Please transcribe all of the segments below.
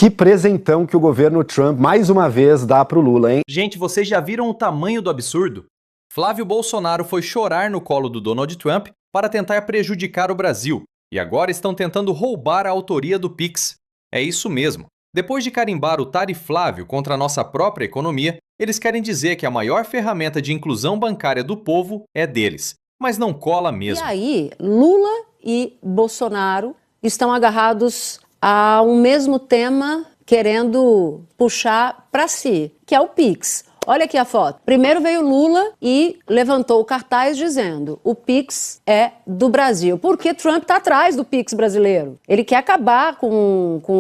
Que presentão que o governo Trump mais uma vez dá pro Lula, hein? Gente, vocês já viram o tamanho do absurdo? Flávio Bolsonaro foi chorar no colo do Donald Trump para tentar prejudicar o Brasil. E agora estão tentando roubar a autoria do Pix. É isso mesmo. Depois de carimbar o Tariflávio contra a nossa própria economia, eles querem dizer que a maior ferramenta de inclusão bancária do povo é deles. Mas não cola mesmo. E aí, Lula e Bolsonaro estão agarrados a um mesmo tema, querendo puxar para si, que é o Pix. Olha aqui a foto. Primeiro veio Lula e levantou o cartaz dizendo: o Pix é do Brasil. Porque Trump está atrás do Pix brasileiro. Ele quer acabar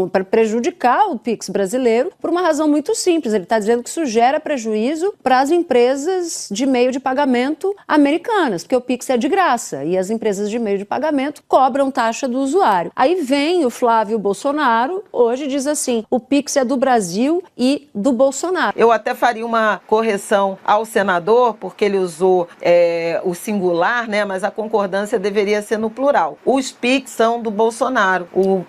para prejudicar o Pix brasileiro por uma razão muito simples. Ele está dizendo que isso gera prejuízo para as empresas de meio de pagamento americanas, porque o Pix é de graça e as empresas de meio de pagamento cobram taxa do usuário. Aí vem o Flávio Bolsonaro, hoje diz assim: o Pix é do Brasil e do Bolsonaro. Eu até faria uma correção ao senador, porque ele usou o singular, né? Mas a concordância deveria ser no plural. Os PIX são do Bolsonaro. O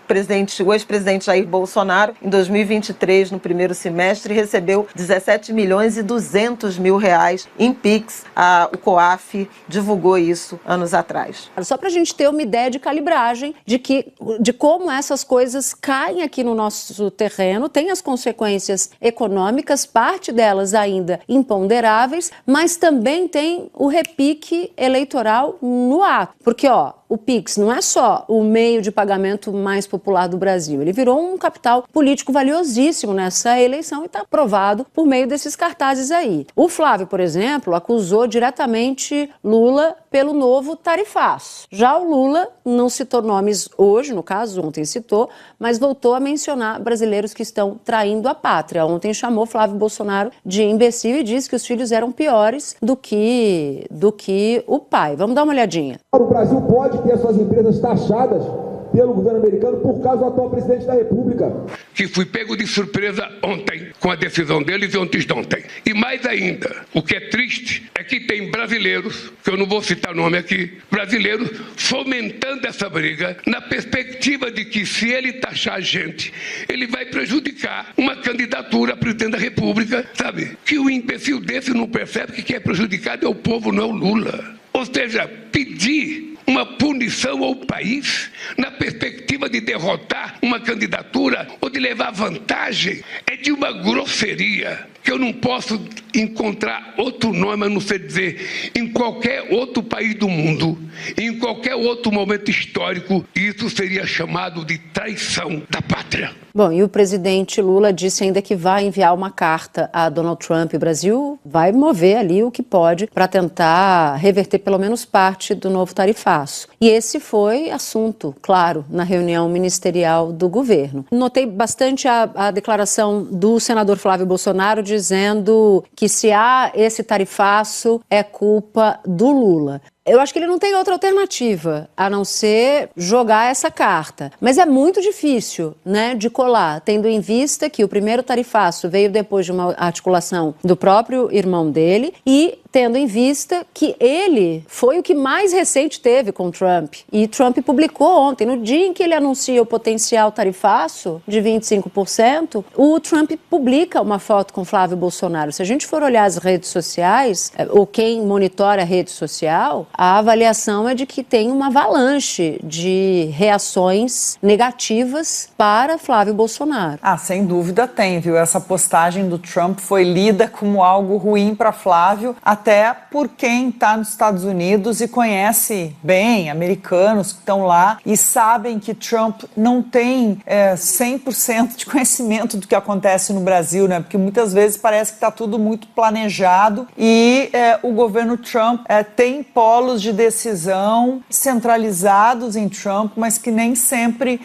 ex-presidente Jair Bolsonaro, em 2023, no primeiro semestre, recebeu 17 milhões e 200 mil reais em PIX. O COAF divulgou isso anos atrás. Só para a gente ter uma ideia de calibragem de como essas coisas caem aqui no nosso terreno, tem as consequências econômicas, parte delas ainda imponderáveis, mas também tem o repique eleitoral no ato. Porque, o Pix não é só o meio de pagamento mais popular do Brasil, ele virou um capital político valiosíssimo nessa eleição e está provado por meio desses cartazes aí. O Flávio, por exemplo, acusou diretamente Lula pelo novo tarifaço. Já o Lula não citou nomes hoje, no caso, ontem citou, mas voltou a mencionar brasileiros que estão traindo a pátria. Ontem chamou Flávio Bolsonaro de imbecil e disse que os filhos eram piores do que o pai. Vamos dar uma olhadinha. O Brasil pode ter suas empresas taxadas pelo governo americano por causa do atual presidente da República. Que fui pego de surpresa ontem com a decisão deles e antes de ontem. E mais ainda, o que é triste é que tem brasileiros, que eu não vou citar nome aqui, brasileiros fomentando essa briga na perspectiva de que se ele taxar a gente, ele vai prejudicar uma candidatura a presidente da República, sabe? Que o imbecil desse não percebe que quem é prejudicado é o povo, não é o Lula. Ou seja, pedir uma punição ao país na perspectiva de derrotar uma candidatura ou de levar vantagem é de uma grosseria que eu não posso encontrar outro nome a não ser dizer em qualquer outro país do mundo, em qualquer outro momento histórico, isso seria chamado de traição da pátria. Bom, e o presidente Lula disse ainda que vai enviar uma carta a Donald Trump. O Brasil vai mover ali o que pode para tentar reverter pelo menos parte do novo tarifaço. E esse foi assunto, claro, na reunião ministerial do governo. Notei bastante a declaração do senador Flávio Bolsonaro dizendo que se há esse tarifaço é culpa do Lula. Eu acho que ele não tem outra alternativa a não ser jogar essa carta. Mas é muito difícil, né, de colar, tendo em vista que o primeiro tarifaço veio depois de uma articulação do próprio irmão dele e tendo em vista que ele foi o que mais recente teve com Trump. E Trump publicou ontem, no dia em que ele anuncia o potencial tarifaço de 25%, o Trump publica uma foto com Flávio Bolsonaro. Se a gente for olhar as redes sociais, ou quem monitora a rede social, a avaliação é de que tem uma avalanche de reações negativas para Flávio Bolsonaro. Sem dúvida tem, viu? Essa postagem do Trump foi lida como algo ruim para Flávio, até por quem está nos Estados Unidos e conhece bem americanos que estão lá e sabem que Trump não tem 100% de conhecimento do que acontece no Brasil, né? Porque muitas vezes parece que está tudo muito planejado e o governo Trump tem polos de decisão centralizados em Trump, mas que nem sempre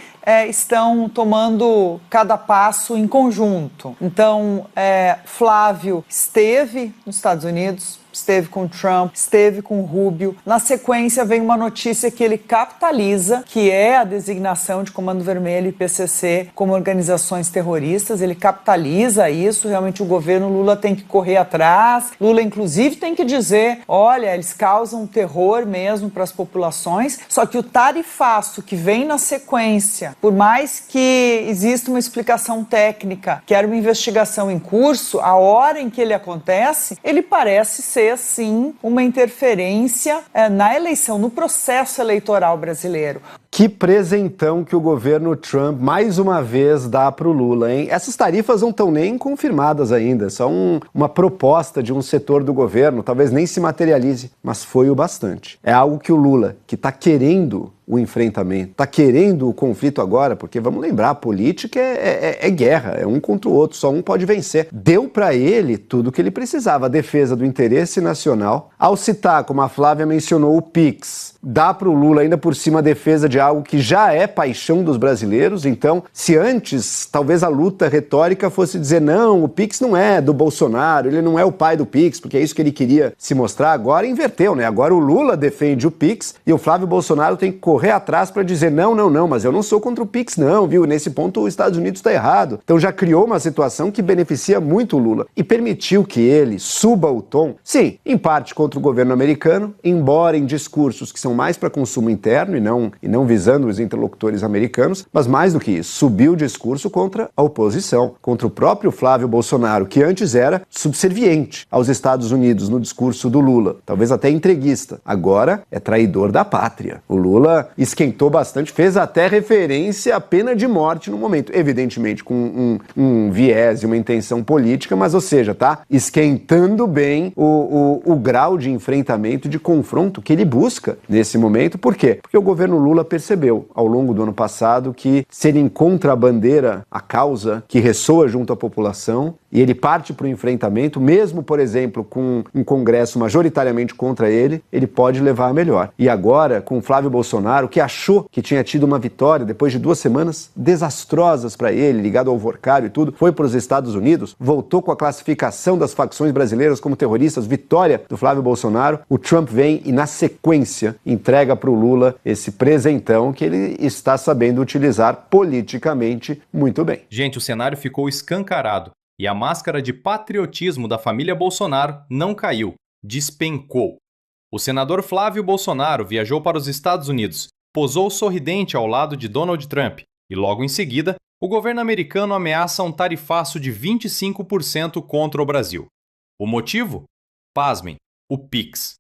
estão tomando cada passo em conjunto. Então, Flávio esteve nos Estados Unidos, esteve com Trump, esteve com Rubio. Na sequência vem uma notícia que ele capitaliza, que é a designação de Comando Vermelho e PCC como organizações terroristas. Ele capitaliza isso, realmente o governo Lula tem que correr atrás. Lula, inclusive, tem que dizer, olha, eles causam terror mesmo para as populações, só que o tarifaço que vem na sequência, por mais que exista uma explicação técnica, que era uma investigação em curso, a hora em que ele acontece, ele parece ser, sim, uma interferência na eleição, no processo eleitoral brasileiro. Que presentão que o governo Trump mais uma vez dá para o Lula, hein? Essas tarifas não estão nem confirmadas ainda, são uma proposta de um setor do governo, talvez nem se materialize, mas foi o bastante. É algo que o Lula, que está querendo o enfrentamento, está querendo o conflito agora, porque vamos lembrar, a política é guerra, é um contra o outro, só um pode vencer. Deu para ele tudo o que ele precisava, a defesa do interesse nacional. Ao citar, como a Flávia mencionou, o PIX, dá para o Lula ainda por cima a defesa de algo que já é paixão dos brasileiros. Então, se antes talvez a luta retórica fosse dizer não, o PIX não é do Bolsonaro, ele não é o pai do PIX, porque é isso que ele queria se mostrar, agora inverteu, né? Agora o Lula defende o PIX e o Flávio Bolsonaro tem que correr atrás para dizer não, mas eu não sou contra o PIX não, viu? Nesse ponto os Estados Unidos está errado. Então já criou uma situação que beneficia muito o Lula e permitiu que ele suba o tom, sim, em parte contra o governo americano, embora em discursos que são mais para consumo interno e não visando os interlocutores americanos, mas mais do que isso, subiu o discurso contra a oposição, contra o próprio Flávio Bolsonaro, que antes era subserviente aos Estados Unidos no discurso do Lula, talvez até entreguista, agora é traidor da pátria. O Lula esquentou bastante, fez até referência à pena de morte no momento, evidentemente com um viés e uma intenção política, mas ou seja, tá esquentando bem o grau de enfrentamento, de confronto que ele busca nesse momento. Por quê? Porque o governo Lula percebeu ao longo do ano passado que se ele encontra a bandeira, a causa que ressoa junto à população e ele parte para o enfrentamento, mesmo, por exemplo, com um Congresso majoritariamente contra ele, ele pode levar a melhor. E agora, com Flávio Bolsonaro, que achou que tinha tido uma vitória depois de 2 semanas desastrosas para ele, ligado ao Vorcário e tudo, foi para os Estados Unidos, voltou com a classificação das facções brasileiras como terroristas, vitória do Flávio Bolsonaro, o Trump vem e, na sequência, entrega para o Lula esse presentão que ele está sabendo utilizar politicamente muito bem. Gente, o cenário ficou escancarado e a máscara de patriotismo da família Bolsonaro não caiu, despencou. O senador Flávio Bolsonaro viajou para os Estados Unidos, posou sorridente ao lado de Donald Trump e, logo em seguida, o governo americano ameaça um tarifaço de 25% contra o Brasil. O motivo? Pasmem, o PIX.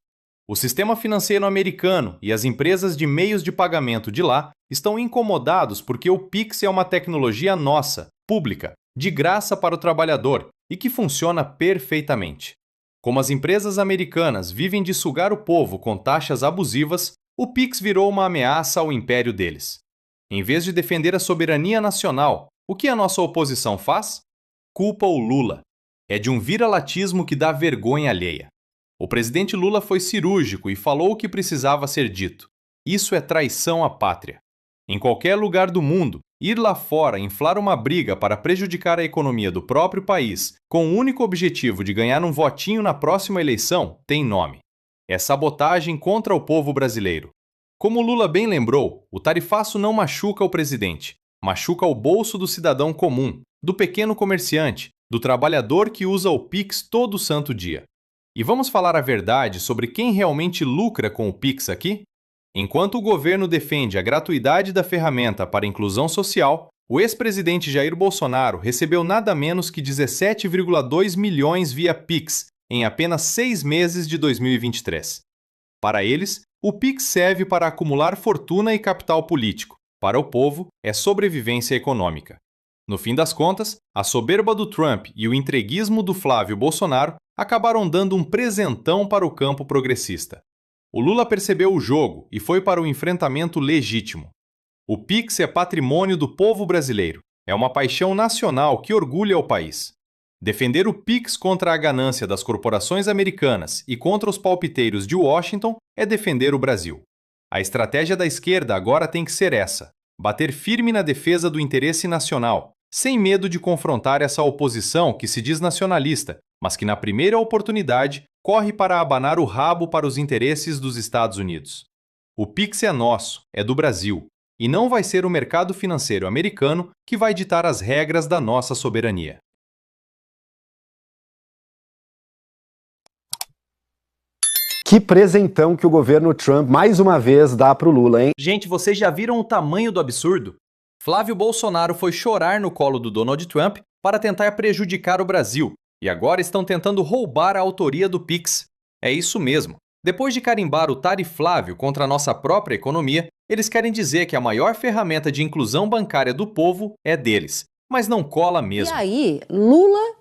O sistema financeiro americano e as empresas de meios de pagamento de lá estão incomodados porque o PIX é uma tecnologia nossa, pública, de graça para o trabalhador e que funciona perfeitamente. Como as empresas americanas vivem de sugar o povo com taxas abusivas, o PIX virou uma ameaça ao império deles. Em vez de defender a soberania nacional, o que a nossa oposição faz? Culpa o Lula. É de um viralatismo que dá vergonha alheia. O presidente Lula foi cirúrgico e falou o que precisava ser dito. Isso é traição à pátria. Em qualquer lugar do mundo, ir lá fora inflar uma briga para prejudicar a economia do próprio país com o único objetivo de ganhar um votinho na próxima eleição tem nome. É sabotagem contra o povo brasileiro. Como Lula bem lembrou, o tarifaço não machuca o presidente, machuca o bolso do cidadão comum, do pequeno comerciante, do trabalhador que usa o PIX todo santo dia. E vamos falar a verdade sobre quem realmente lucra com o PIX aqui? Enquanto o governo defende a gratuidade da ferramenta para a inclusão social, o ex-presidente Jair Bolsonaro recebeu nada menos que 17,2 milhões via PIX em apenas 6 meses de 2023. Para eles, o PIX serve para acumular fortuna e capital político. Para o povo, é sobrevivência econômica. No fim das contas, a soberba do Trump e o entreguismo do Flávio Bolsonaro acabaram dando um presentão para o campo progressista. O Lula percebeu o jogo e foi para o enfrentamento legítimo. O PIX é patrimônio do povo brasileiro. É uma paixão nacional que orgulha o país. Defender o PIX contra a ganância das corporações americanas e contra os palpiteiros de Washington é defender o Brasil. A estratégia da esquerda agora tem que ser essa: bater firme na defesa do interesse nacional, sem medo de confrontar essa oposição que se diz nacionalista, mas que na primeira oportunidade corre para abanar o rabo para os interesses dos Estados Unidos. O Pix é nosso, é do Brasil, e não vai ser o mercado financeiro americano que vai ditar as regras da nossa soberania. Que presentão que o governo Trump mais uma vez dá pro Lula, hein? Gente, vocês já viram o tamanho do absurdo? Flávio Bolsonaro foi chorar no colo do Donald Trump para tentar prejudicar o Brasil, e agora estão tentando roubar a autoria do Pix. É isso mesmo. Depois de carimbar o Tariflávio contra a nossa própria economia, eles querem dizer que a maior ferramenta de inclusão bancária do povo é deles. Mas não cola mesmo. E aí, Lula